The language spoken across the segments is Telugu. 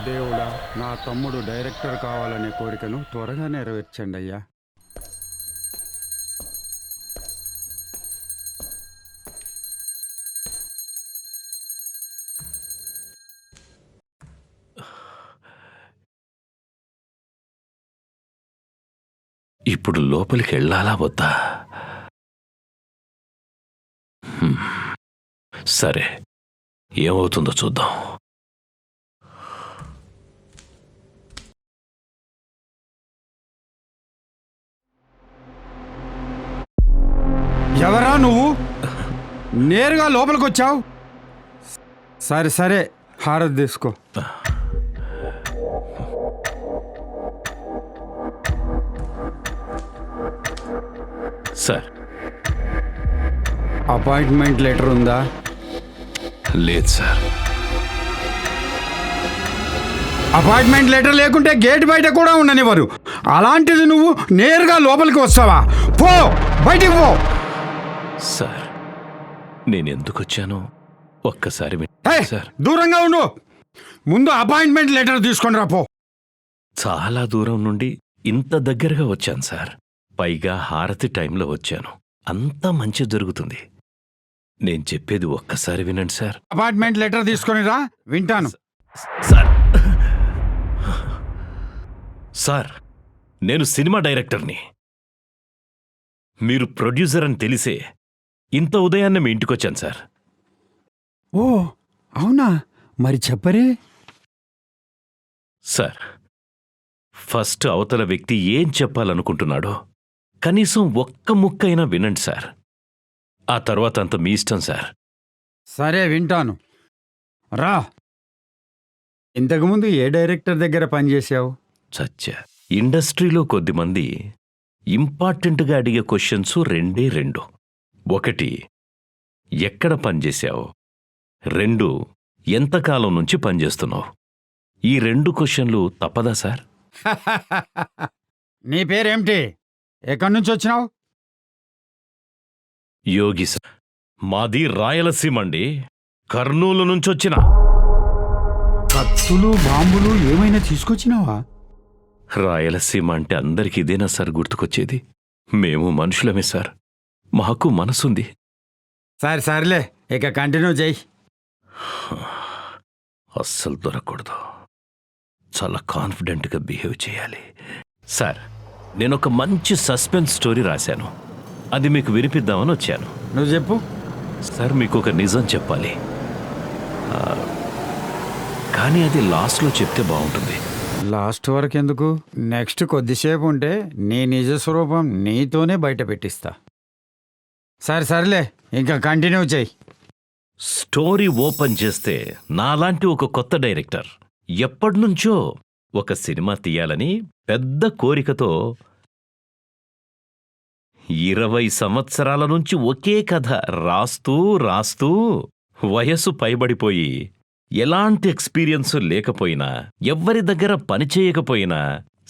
దేవుడా, నా తమ్ముడు డైరెక్టర్ కావాలనే కోరికను త్వరగా నెరవేర్చండి అయ్యా. ఇప్పుడు లోపలికి వెళ్ళాలా వద్దా? సరే, ఏమవుతుందో చూద్దాం. ఎవరా నువ్వు? నేరుగా లోపలికి వచ్చావు. సరే సరే, హారతి తీసుకో. సార్, అపాయింట్మెంట్ లెటర్ ఉందా? లేదు సార్. అపాయింట్మెంట్ లెటర్ లేకుంటే గేట్ బయట కూడా ఉండనివ్వరు. అలాంటిది నువ్వు నేరుగా లోపలికి వస్తావా? పో, బయటికి పో. సార్, నేను ఎందుకు వచ్చానో ఒక్కసారి సార్. దూరంగా ఉండు. ముందు అపాయింట్మెంట్ లెటర్ తీసుకొని రా, పో. చాలా దూరం నుండి ఇంత దగ్గరగా వచ్చాను సార్. పైగా హారతి టైంలో వచ్చాను. అంతా మంచి జరుగుతుంది. నేను చెప్పేది ఒక్కసారి వినండి సార్. అపాయింట్మెంట్ లెటర్ తీసుకొని రా, వింటాను. సార్ సార్, నేను సినిమా డైరెక్టర్ని. మీరు ప్రొడ్యూసర్ అని తెలిసే ఇంత ఉదయాన్నే మీ ఇంటికొచ్చాను సార్. ఓ అవునా? మరి చెప్పరే. సార్, ఫస్ట్ అవతల వ్యక్తి ఏం చెప్పాలనుకుంటున్నాడో కనీసం ఒక్క ముక్కైనా వినండి సార్. ఆ తర్వాత అంత మీ ఇష్టం సార్. సరే, వింటాను. రా. ఇంతకుముందు ఏ డైరెక్టర్ దగ్గర పనిచేశావు? సత్య, ఇండస్ట్రీలో కొద్దిమంది ఇంపార్టెంట్గా అడిగే క్వశ్చన్స్ రెండు. ఒకటి, ఎక్కడ పనిచేశావు? 2, ఎంతకాలం నుంచి పనిచేస్తున్నావు? ఈ 2 క్వశ్చన్లు తప్పదా సార్? నీ పేరేమిటి? ఎక్కడి నుంచి వచ్చినావు? యోగి సార్. మాది రాయలసీమ అండి. కర్నూలు నుంచి వచ్చిన. కత్తులు, బాంబులు ఏమైనా తీసుకొచ్చినావా? రాయలసీమ అంటే అందరికి ఇదేనా సార్ గుర్తుకొచ్చేది? మేము మనుషులమే సార్. మాకు మనసుంది. సర్లే, ఇక కంటిన్యూ చెయ్యి. అస్సలు దొరకకూడదు. చాలా కాన్ఫిడెంట్గా బిహేవ్ చేయాలి. సార్, నేనొక మంచి సస్పెన్స్ స్టోరీ రాశాను. అది మీకు వినిపిద్దామని వచ్చాను. నువ్వు చెప్పు. సార్, మీకు ఒక నిజం చెప్పాలి. కానీ అది లాస్ట్లో చెప్తే బాగుంటుంది. లాస్ట్ వరకు ఎందుకు? నెక్స్ట్ కొద్దిసేపు ఉంటే నీ నిజ స్వరూపం నీతోనే బయట పెట్టిస్తా. సర్లే, ఇంకా కంటిన్యూ చెయ్యి. స్టోరీ ఓపెన్ చేస్తే నాలాంటి ఒక కొత్త డైరెక్టర్ ఎప్పటినుంచో ఒక సినిమా తీయాలని పెద్ద కోరికతో 20 సంవత్సరాల నుంచి ఒకే కథ రాస్తూ వయస్సు పైబడిపోయి ఎలాంటి ఎక్స్పీరియన్స్ లేకపోయినా, ఎవ్వరి దగ్గర పనిచేయకపోయినా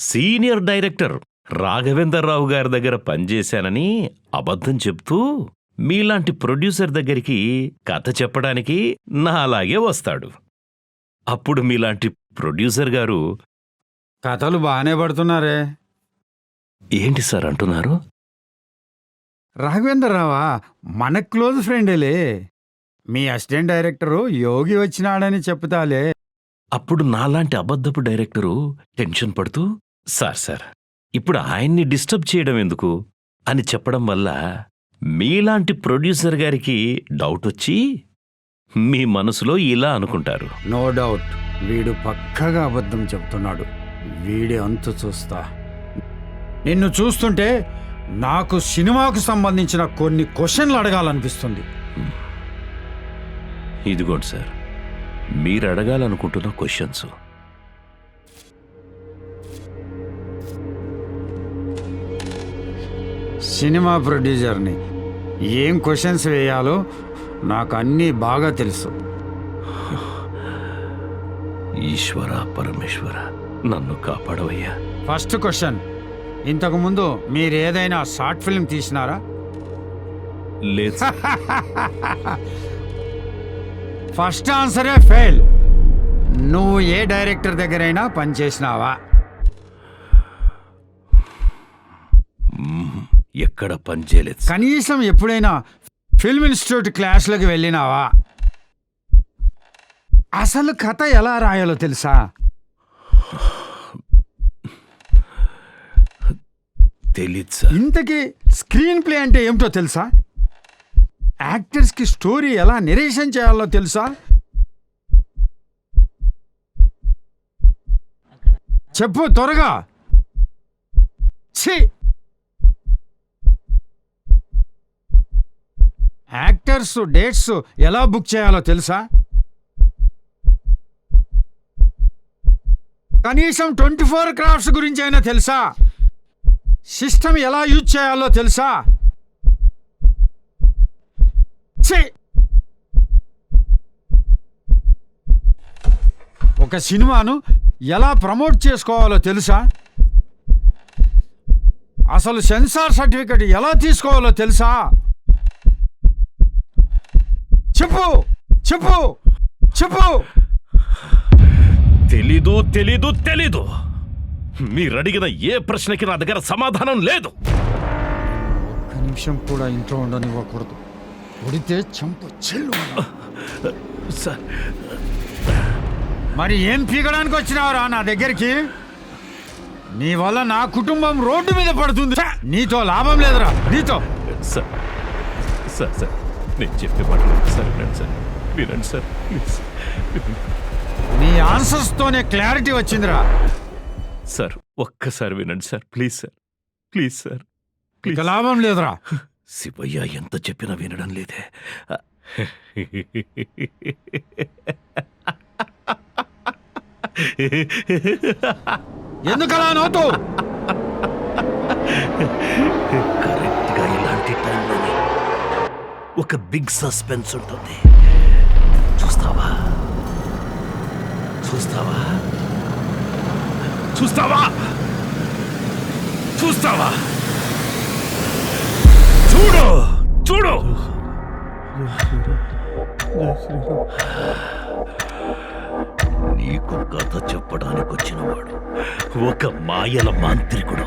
సీనియర్ డైరెక్టర్ రాఘవేంద్రరావు గారి దగ్గర పనిచేశానని అబద్ధం చెప్తూ మీలాంటి ప్రొడ్యూసర్ దగ్గరికి కథ చెప్పడానికి నా అలాగే వస్తాడు. అప్పుడు మీలాంటి ప్రొడ్యూసర్ గారు, కథలు బాగానే పడుతున్నారే. ఏంటి సార్ అంటున్నారు? రాఘవేంద్రరావా మన క్లోజ్ ఫ్రెండేలే. మీ అసిస్టెంట్ డైరెక్టరు యోగి వచ్చినాడని చెప్తాలే. అప్పుడు నాలాంటి అబద్ధపు డైరెక్టరు టెన్షన్ పడుతూ, సార్ ఇప్పుడు ఆయన్ని డిస్టర్బ్ చేయడం ఎందుకు అని చెప్పడం వల్ల మీలాంటి ప్రొడ్యూసర్ గారికి డౌట్ వచ్చి మీ మనసులో ఇలా అనుకుంటారు. నో డౌట్, వీడు పక్కగా అబద్ధం చెప్తున్నాడు. వీడి అంతు చూస్తా. నిన్ను చూస్తుంటే నాకు సినిమాకు సంబంధించిన కొన్ని క్వశ్చన్లు అడగాలనిపిస్తుంది. ఇదిగోండి సార్, మీరు అడగాలనుకుంటున్న క్వశ్చన్స్. సినిమా ప్రొడ్యూసర్ని ఏం క్వశ్చన్స్ వేయాలో నాకు అన్నీ బాగా తెలుసు. ఈశ్వర పరమేశ్వర, నన్ను కాపాడవయ్యా. ఫస్ట్ క్వశ్చన్, ఇంతకుముందు మీరు ఏదైనా షార్ట్ ఫిల్మ్ తీసినారా? లేదు. ఫస్ట్ ఆన్సరే ఫెయిల్. నువ్వు ఏ డైరెక్టర్ దగ్గరైనా పనిచేసినావా? ఎక్కడ పని చేయలేదు సార్. కనీసం ఎప్పుడైనా ఫిల్మ్ ఇన్స్టిట్యూట్ క్లాసులకు వెళ్ళినావా? అసలు కథ ఎలా రాయాలో తెలుసా? తెలీదు సార్. ఇంతకీ స్క్రీన్ ప్లే అంటే ఏమిటో తెలుసా? యాక్టర్స్కి స్టోరీ ఎలా నెరేషన్ చేయాలో తెలుసా? చెప్పు త్వరగా. ఛీ! యాక్టర్స్ డేట్స్ ఎలా బుక్ చేయాలో తెలుసా? కనీసం 24 క్రాఫ్ట్స్ గురించి అయినా తెలుసా? సిస్టమ్ ఎలా యూజ్ చేయాలో తెలుసా? ఛీ! ఒక సినిమాను ఎలా ప్రమోట్ చేసుకోవాలో తెలుసా? అసలు సెన్సార్ సర్టిఫికెట్ ఎలా తీసుకోవాలో తెలుసా? చెప్పు చెప్పు చెప్పు. తెలీదు తెలీదు తెలీదు. మీరు అడిగిన ఏ ప్రశ్నకి నా దగ్గర సమాధానం లేదు. ఒక్క నిమిషం కూడా ఇంట్లో ఉండనివ్వకూడదు. ఉడితే చంపు చెల్లు. సార్, మరి ఏం పీకడానికి వచ్చినావురా నా దగ్గరికి? నీ వల్ల నా కుటుంబం రోడ్డు మీద పడుతుంది. నీతో లాభం లేదురా, నీతో. సార్ సార్ సార్ నేను చెప్పే మాటలు సార్ వినండి సార్, వినండి సార్ ప్లీజ్. నీ ఆన్సర్స్తోనే క్లారిటీ వచ్చిందిరా. సార్ ఒక్కసారి వినండి sir, please sir, please sir. ఇక లాభం లేదురా. శివయ్య ఎంత చెప్పినా వినడం లేదే. ఎందుకలా నవ్వుతూ? కరెక్ట్గా ఇలాంటి టైంలోనే ఒక బిగ్ సస్పెన్స్ ఉంటుంది. చూస్తావా చూస్తావా చూస్తావా చూస్తావా? చూడు చూడు. నీకు కథ చెప్పడానికి వచ్చినవాడు ఒక మాయల మాంత్రికుడు.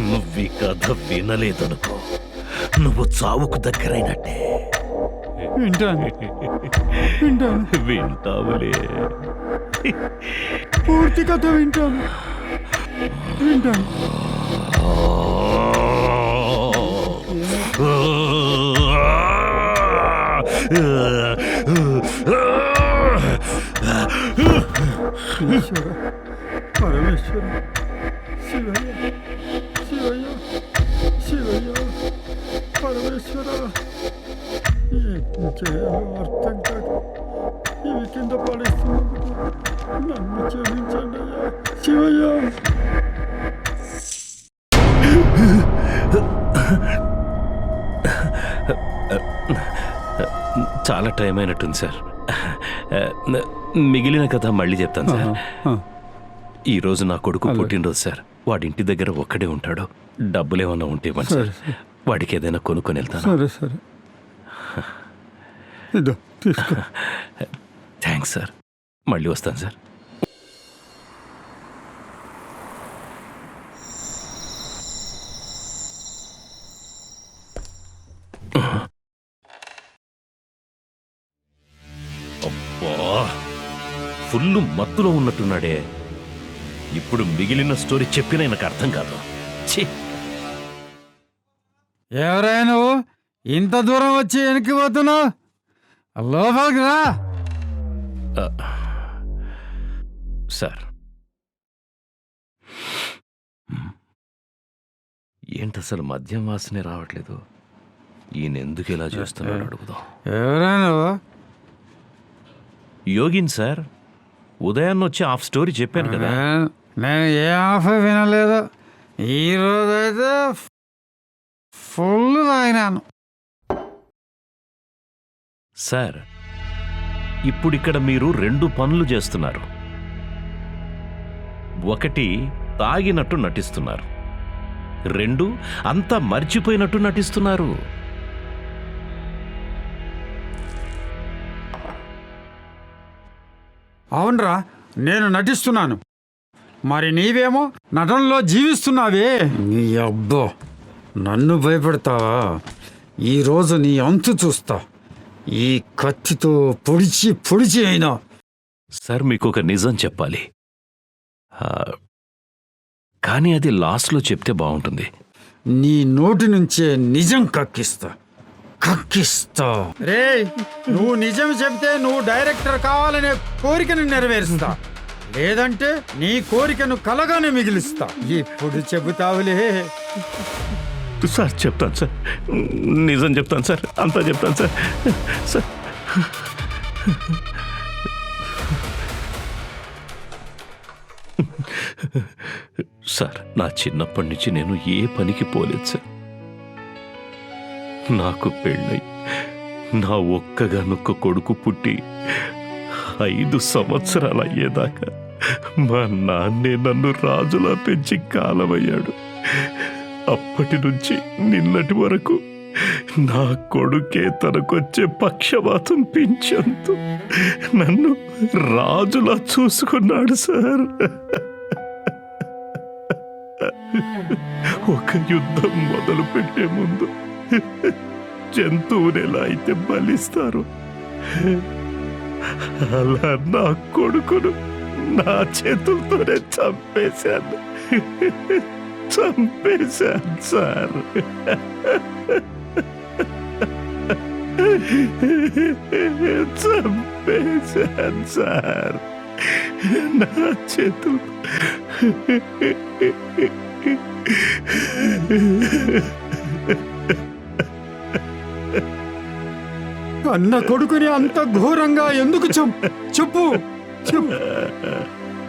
నువ్వు ఈ కథ వినలేదనుకో, నువ్వు చావుకు దగ్గరైనట్టే. వింటాను వింటాను, వింటావులే. పూర్తి కథ వింటాను వింటాను. ఈశ్వర, పరమేశ్వర, శివయ్య శివయ్య శివయ్య, పరమేశ్వర, ఏం చేయాలో అర్థం కాక ఇవి కింద పడేస్తున్నందుకు నన్ను క్షమించండి అయ్యా శివయ్య. చాలా టైం అయినట్టుంది సార్. మిగిలిన కథ మళ్ళీ చెప్తాను సార్. ఈరోజు నా కొడుకు పుట్టినరోజు సార్. వాడి ఇంటి దగ్గర ఒక్కడే ఉంటాడు. డబ్బులు ఏమన్నా ఉంటే ఇవ్వండి సార్, వాడికి ఏదైనా కొనుక్కొని వెళ్తాను. సరే సరే, ఇదో తీసుకో. థ్యాంక్స్ సార్, మళ్ళీ వస్తాను సార్. అబ్బా, ఫుల్లు మత్తులో ఉన్నట్టున్నాడే. ఇప్పుడు మిగిలిన స్టోరీ చెప్పిన నాకు అర్థం కాదు. ఛీ! ఎవరైనా నువ్వు ఇంత దూరం వచ్చి వెనక్కి పోతున్నావు? లోపలికి రా. సార్, ఏంటి అసలు మద్యం వాసనే రావట్లేదు? ఈయన ఎందుకు ఇలా చేస్తున్నాడు అడుగుదాం. ఎవరైనా నువ్వు? యోగిన్ సార్, ఉదయాన్న వచ్చి హాఫ్ స్టోరీ చెప్పాను కదా. నేను ఏ ఆఫ్ వినలేదు. ఈరోజు అయితే ఫుల్ తాగినాను. సార్, ఇప్పుడు ఇక్కడ మీరు 2 పనులు చేస్తున్నారు. ఒకటి తాగినట్టు నటిస్తున్నారు, 2 అంతా మర్చిపోయినట్టు నటిస్తున్నారు. అవునరా, నేను నటిస్తున్నాను. మరి నీవేమో నటనలో జీవిస్తున్నావే. నీ అబ్బో, నన్ను భయపెడతావా? ఈరోజు నీ అంతు చూస్తా. ఈ కత్తితో పొడిచి పొడిచి అయినా. సార్ మీకు ఒక నిజం చెప్పాలి, ఆ, కానీ అది లాస్ట్లో చెప్తే బాగుంటుంది. నీ నోటి నుంచే నిజం కక్కిస్తా. రే, నువ్వు నిజం చెప్తే నువ్వు డైరెక్టర్ కావాలనే కోరికను నెరవేరుస్తా, లేదంటే నీ కోరికను కలగానే మిగిలిస్తా. ఇప్పుడు చెబుతావులే. సార్ చెప్తాను సార్, నిజం చెప్తాను సార్, అంతా చెప్తాను సార్. సార్ సార్, నా చిన్నప్పటి నుంచి నేను ఏ పనికి పోలేదు సార్. నాకు పెళ్ళై నా ఒక్కగానొక్క కొడుకు పుట్టి 5 సంవత్సరాలు అయ్యేదాకా మా నాన్నే నన్ను రాజులా పెంచి కాలమయ్యాడు. అప్పటి నుంచి నిన్నటి వరకు నా కొడుకే తనకొచ్చే పక్షవాతం పింఛంతో నన్ను రాజులా చూసుకున్నాడు సార్. ఒక యుద్ధం మొదలు పెట్టే ముందు జంతువుని ఎలా అయితే బలిస్తారు, అలా నా కొడుకును నా చేతులతోనే చంపేశాను సార్. చంపేశాను సార్ నా చేతులు. అన్న కొడుకుని అంత ఘోరంగా ఎందుకు చెప్పు.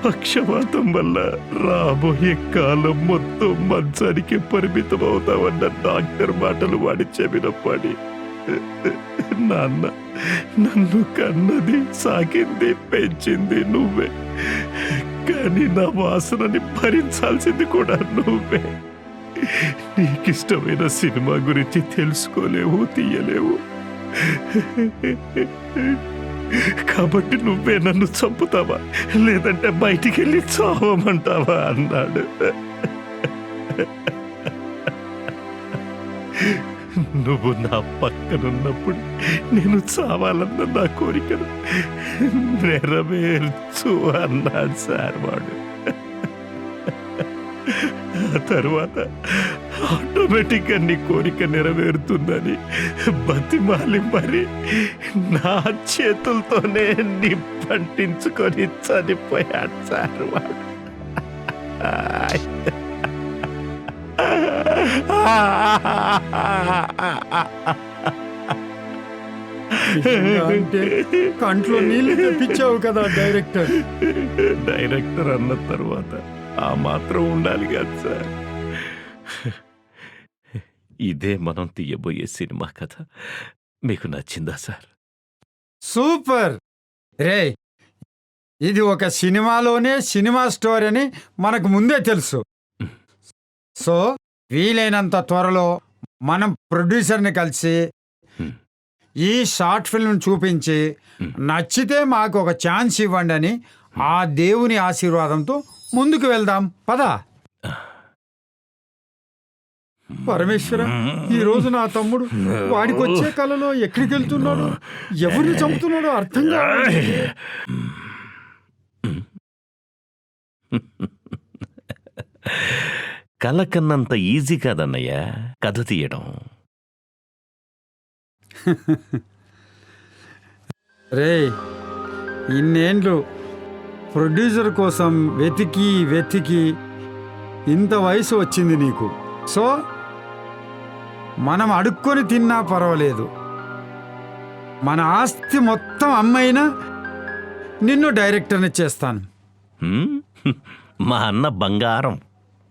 పక్షవాతం వల్ల రాబోయే కాలం మొత్తం మంచానికి పరిమితం అవుతావన్న డాక్టర్ మాటలు వాడి చెవినప్పటి నాన్న, నన్ను కన్నది, సాకింది, పెంచింది నువ్వే, కానీ నా వాసనని భరించాల్సింది కూడా నువ్వే. నీకిష్టమైన సినిమా గురించి తెలుసుకోలేవు, తీయలేవు, కాబట్టి నువ్వే నన్ను చంపుతావా లేదంటే బయటికి వెళ్ళి చావమంటావా అన్నాడు. నువ్వు నా పక్కనున్నప్పుడు నేను చావాలన్న నా కోరికను నెరవేర్చు అన్నాడు సార్ వాడు. ఆ తర్వాత ఆటోమేటిక్గా నీ కోరిక నెరవేరుతుందని బతిమాలి మరి నా చేతులతోనే నిప్పంటించుకొని చనిపోయాడు సార్ వాడు. అంటే కంట్లో నీళ్ళు తెప్పించావు కదా డైరెక్టర్. డైరెక్టర్ అన్న తర్వాత ఆ మాత్రం ఉండాలి కదా సార్. ఇదే మనం తీయబోయే సినిమా కథ మీకు నచ్చిందా సార్? సూపర్ రే, ఇది ఒక సినిమాలోనే సినిమా స్టోరీ అని మనకు ముందే తెలుసు. సో వీలైనంత త్వరలో మనం ప్రొడ్యూసర్ని కలిసి ఈ షార్ట్ ఫిల్మ్ చూపించి నచ్చితే మాకు ఒక ఛాన్స్ ఇవ్వండి అని ఆ దేవుని ఆశీర్వాదంతో ముందుకు వెళ్దాం పదా. పరమేశ్వర, ఈ రోజు నా తమ్ముడు వాడికి వచ్చే కళలో ఎక్కడికి వెళ్తున్నాడు, ఎవరిని చంపుతున్నాడో అర్థం కాదు. కళ కన్నంత ఈజీ కాదన్నయ్య కథ తీయడం. రే, ఇన్నేండ్లు ప్రొడ్యూసర్ కోసం వెతికి వెతికి ఇంత వయసు వచ్చింది నీకు. సో మనం అడుక్కొని తిన్నా పర్వాలేదు, మన ఆస్తి మొత్తం అమ్మైనా నిన్ను డైరెక్టర్ని చేస్తాను. మా అన్న బంగారం.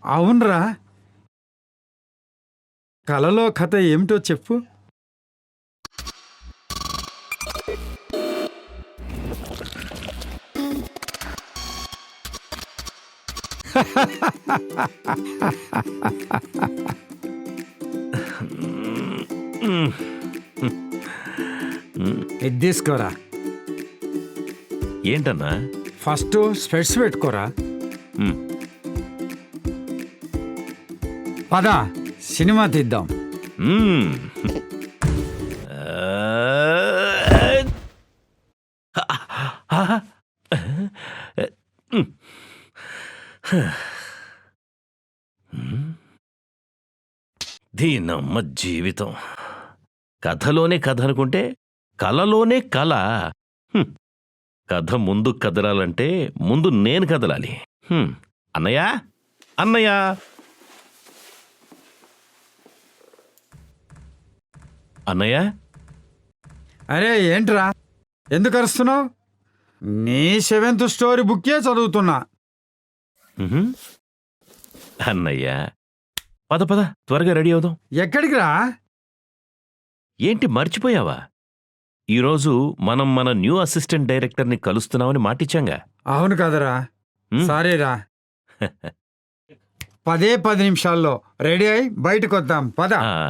అవునరా, కలలో కథ ఏమిటో చెప్పు. ఇది తీసుకోరా. ఏంటన్నా? ఫస్ట్ స్పెట్స్ పెట్టుకోరా. మ్, పద సినిమా తీద్దాం. మ్. దీనమ్మ జీవితం. కథలోనే కథ అనుకుంటే కలలోనే కల. హ్మ్. కథ ముందు కదలాలంటే ముందు నేను కదలాలి. అన్నయ్య అన్నయ్య అన్నయ్య అరే ఏంట్రా, ఎందుకు అరుస్తున్నావు? నీ 7th స్టోరీ బుక్కే చదువుతున్నా. ఉహుం. అన్నయ్య పద పద త్వరగా రెడీ అవుదాం. ఎక్కడికి రా? ఏంటి మర్చిపోయావా? ఈరోజు మనం మన న్యూ అసిస్టెంట్ డైరెక్టర్ని కలుస్తున్నామని మాటిచ్చాంగా. అవును కదరా, సారీరా. 10 నిమిషాల్లో రెడీ అయి బయటకు వద్దాం, పద. ఆ,